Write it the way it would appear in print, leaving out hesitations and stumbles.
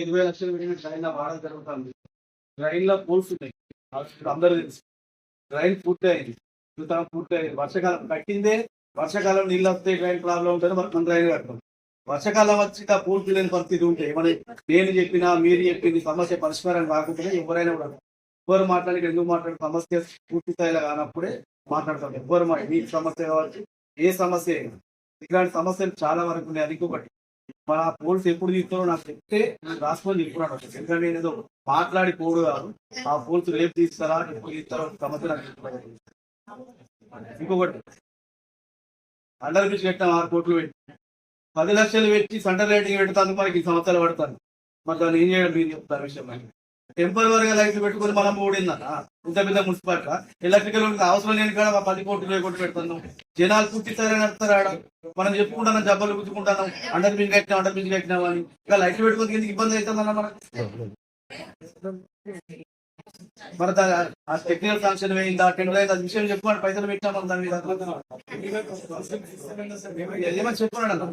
20 లక్షలు పెట్టిన ట్రైన్ వాడడం జరుగుతుంది. ట్రైన్ లో పోల్స్ ఉన్నాయి, అందరూ తెలుసు. ట్రైన్ పూర్తయింది, పూర్తయింది. వర్షాకాలం కట్టిందే, వర్షాకాలం నీళ్ళు వస్తే ట్రైన్ ప్రాబ్లం ఉంటుంది, మనం ట్రైన్ కడతాం. వర్షాకాలం వచ్చి పూర్తి లేని పరిస్థితి ఉంటే నేను చెప్పినా మీరు చెప్పింది సమస్య పరిష్కారం కాకపోతే ఎవరైనా కూడా ఎవరు మాట్లాడి ఎందుకు మాట్లాడే సమస్య పూర్తి స్థాయిలో కానప్పుడే మాట్లాడతాం. ఎవరు మీ సమస్య కావచ్చు, ఏ సమస్య అయినా. ఇలాంటి సమస్యలు చాలా వరకు ఉన్నాయి. అది ఇంకొకటి, మన పోల్స్ ఎప్పుడు తీస్తారో నాకు చెప్తే రాసుకొని చెప్పుకున్నాడు. ఎందుకంటే నేను ఏదో మాట్లాడి పోడు కాదు, ఆ పోల్స్ రేపు తీస్తారా ఎప్పుడు తీస్తారో సమస్య నాకు చెప్తారు. ఇంకొకటి, అండర్ బ్రిడ్జ్ కట్టిన 6 కోట్లు పెట్టి 10 లక్షలు పెట్టి సెంటర్ రేటింగ్ పెడతాను, మనకి సంవత్సరాలు పడతాను. మరి దాన్ని ఏం చేయడం మీరు చెప్తారు విషయం. టెంపరీగా లైట్లు పెట్టుకుని మనం ఓడిందన్న ఇంత పెద్ద మున్సిపాలిటీ ఎలక్ట్రికల్ అవసరం లేని కాడ 10 కోట్లు 20 కోట్లు పెడతాను. జనాలు పూర్తిస్తారని నడుస్తారు ఆడ. మనం చెప్పుకుంటాం, జబ్బలు గుర్తుకుంటాం, అండర్ బ్రిడ్జ్ కట్టినాం అని. ఇంకా లైట్లు పెట్టుకుని ఎందుకు ఇబ్బంది అవుతుందన్న మనకు. మరి ఆ టెక్నికల్ శాంక్షన్ వేయిందా, టెండర్ అయింది, అది విషయం చెప్పుకోండి. పైసలు పెట్టామని దాని మీద ఏమని చెప్పుకున్నాడు.